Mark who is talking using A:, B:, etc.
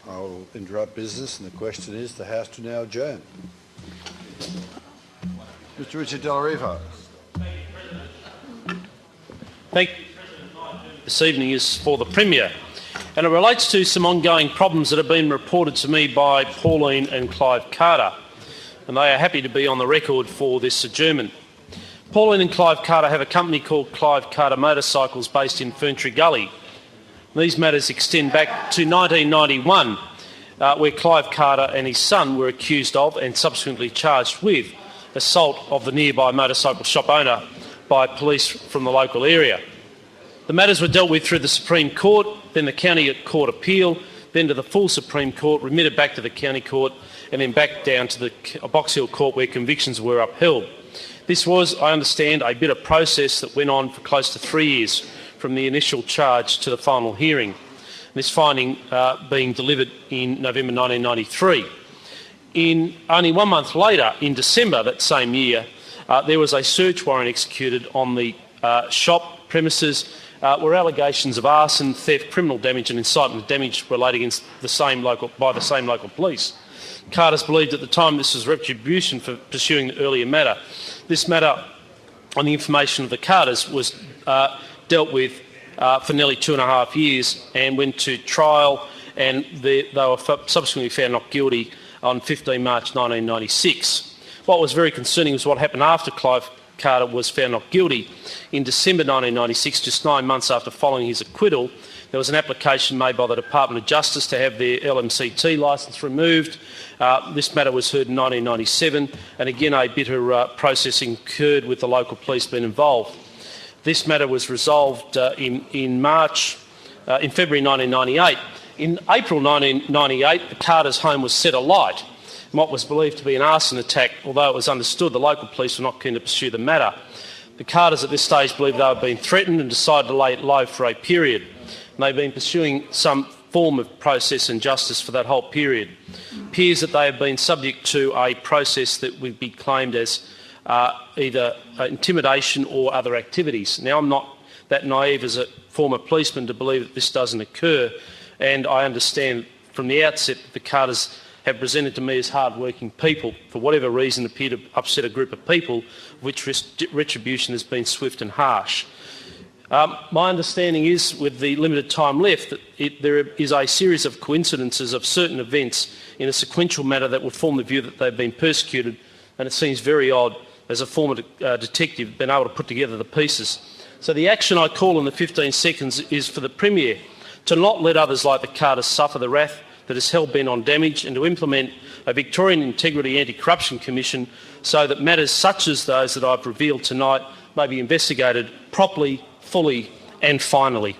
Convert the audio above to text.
A: I will interrupt business, and the question is the House to now adjourn. Mr. Richard De La Riva.
B: Thank you, President. My adjournment this evening is for the Premier, and it relates to some ongoing problems that have been reported to me by Pauline and Clive Carter, and they are happy to be on the record for this adjournment. Pauline and Clive Carter have a company called Clive Carter Motorcycles based in Ferntree Gully. These matters extend back to 1991, where Clive Carter and his son were accused of and subsequently charged with assault of the nearby motorcycle shop owner by police from the local area. The matters were dealt with through the Supreme Court, then the County Court Appeal, then to the full Supreme Court, remitted back to the County Court, and then back down to the Box Hill Court where convictions were upheld. This was, I understand, a bit of process that went on for close to 3 years from the initial charge to the final hearing, this finding being delivered in November 1993. Only 1 month later, in December that same year, there was a search warrant executed on the shop premises where allegations of arson, theft, criminal damage and incitement to damage were laid against by the same local police. Carter's believed at the time this was retribution for pursuing the earlier matter. This matter, on the information of the Carters, was dealt with for nearly 2.5 years and went to trial, and they were subsequently found not guilty on 15 March 1996. What was very concerning was what happened after Clive Carter was found not guilty. In December 1996, just 9 months after following his acquittal, there was an application made by the Department of Justice to have their LMCT licence removed. This matter was heard in 1997, and again a bitter processing occurred with the local police being involved. This matter was resolved in February 1998. In April 1998, the Carters' home was set alight in what was believed to be an arson attack, although it was understood the local police were not keen to pursue the matter. The Carters at this stage believed they were being threatened and decided to lay it low for a period. And they've been pursuing some form of process and justice for that whole period. It appears that they have been subject to a process that would be claimed as either intimidation or other activities. Now, I'm not that naive as a former policeman to believe that this doesn't occur, and I understand from the outset that the Carters have presented to me as hard-working people, for whatever reason appear to upset a group of people, which retribution has been swift and harsh. My understanding is, with the limited time left, that there is a series of coincidences of certain events in a sequential manner that would form the view that they've been persecuted, and it seems very odd, as a former detective, being able to put together the pieces. So the action I call in the 15 seconds is for the Premier to not let others like the Carters suffer the wrath that is hell-bent on damage, and to implement a Victorian Integrity Anti-Corruption Commission so that matters such as those that I've revealed tonight may be investigated properly, fully and finally.